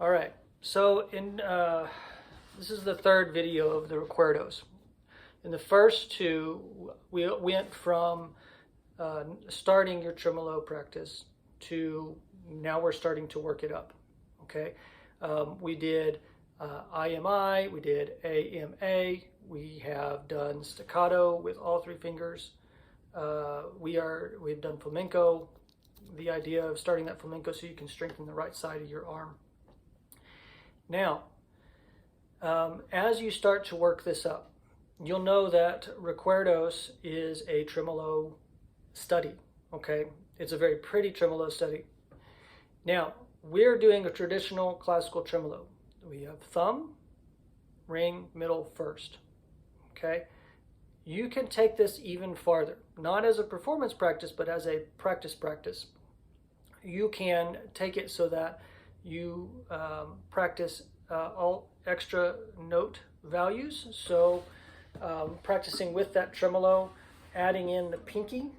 All right, so this is the third video of the recuerdos. In the first two, we went from starting your tremolo practice to now we're starting to work it up. Okay, we did IMI, we did AMA, we have done staccato with all three fingers. We've done flamenco. The idea of starting that flamenco so you can strengthen the right side of your arm. Now, as you start to work this up, you'll know that recuerdos is a tremolo study, okay? It's a very pretty tremolo study. Now, we're doing a traditional classical tremolo. We have thumb, ring, middle, first, okay? You can take this even farther, not as a performance practice, but as a practice. You can take it so that you practice all extra note values. So practicing with that tremolo, adding in the pinky.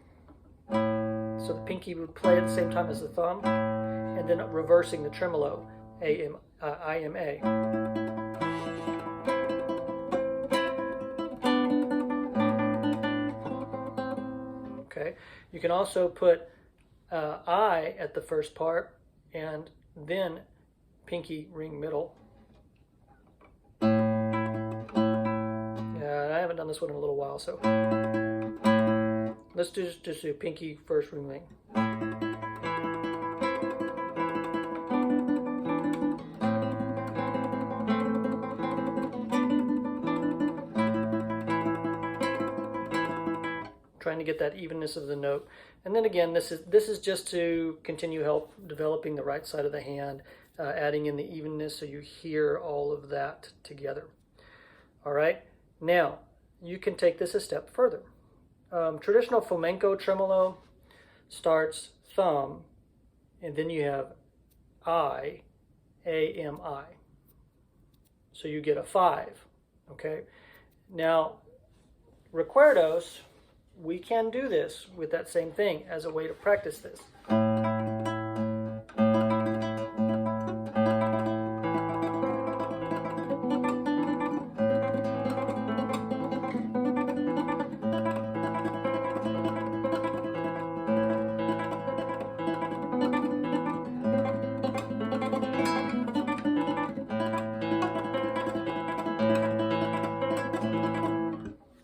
So the pinky would play at the same time as the thumb, and then reversing the tremolo, IMA. Okay, you can also put I at the first part and then pinky, ring, middle. I haven't done this one in a little while, so let's just do pinky, first, ring, ring. Trying to get that evenness of the note. And then again, this is just to continue help developing the right side of the hand, adding in the evenness so you hear all of that together. All right, now you can take this a step further. Traditional flamenco tremolo starts thumb, and then you have I, A-M-I. So you get a 5, okay? Now, recuerdos, we can do this with that same thing as a way to practice this.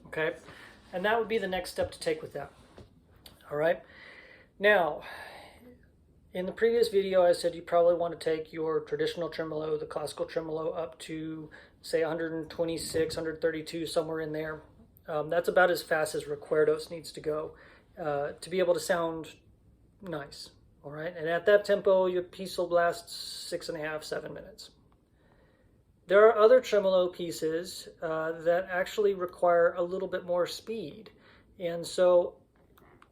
Okay, and that would be the next step to take with that. All right, now in the previous video I said you probably want to take your traditional tremolo, the classical tremolo, up to say 126, 132, somewhere in there. That's about as fast as recuerdos needs to go to be able to sound nice. All right, and at that tempo your piece will last 6.5, 7 minutes. There are other tremolo pieces that actually require a little bit more speed. And so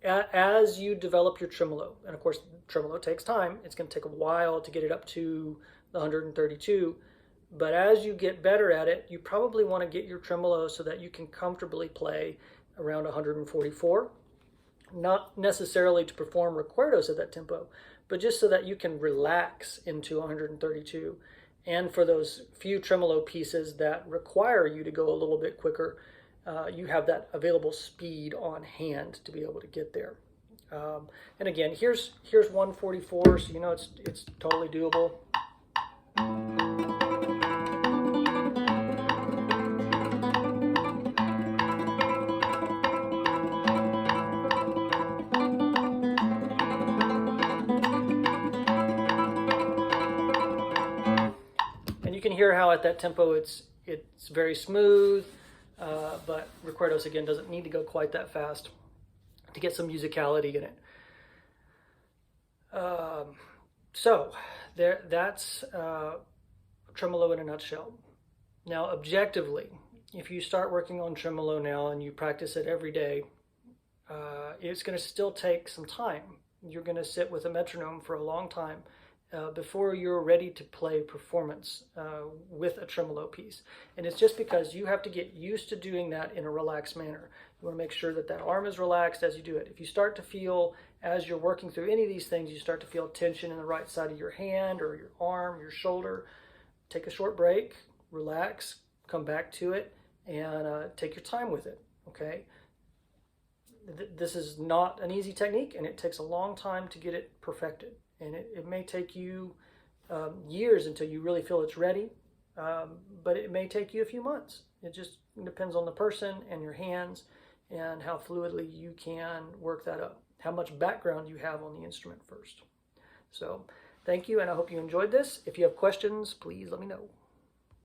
as you develop your tremolo, and of course tremolo takes time, it's going to take a while to get it up to the 132, but as you get better at it, you probably want to get your tremolo so that you can comfortably play around 144. Not necessarily to perform recuerdos at that tempo, but just so that you can relax into 132. And for those few tremolo pieces that require you to go a little bit quicker, you have that available speed on hand to be able to get there. And again, here's 144, so you know it's totally doable. You can hear how at that tempo it's very smooth, but recuerdos again doesn't need to go quite that fast to get some musicality in it. So that's tremolo in a nutshell. Now objectively, if you start working on tremolo now and you practice it every day, it's going to still take some time. You're going to sit with a metronome for a long time before you're ready to play performance with a tremolo piece. And it's just because you have to get used to doing that in a relaxed manner. You want to make sure that that arm is relaxed as you do it. If you start to feel, as you're working through any of these things, you start to feel tension in the right side of your hand or your arm, your shoulder, take a short break, relax, come back to it, and take your time with it, okay? This is not an easy technique, and it takes a long time to get it perfected. And it may take you years until you really feel it's ready, but it may take you a few months. It just depends on the person and your hands and how fluidly you can work that up, how much background you have on the instrument first. So thank you, and I hope you enjoyed this. If you have questions, please let me know.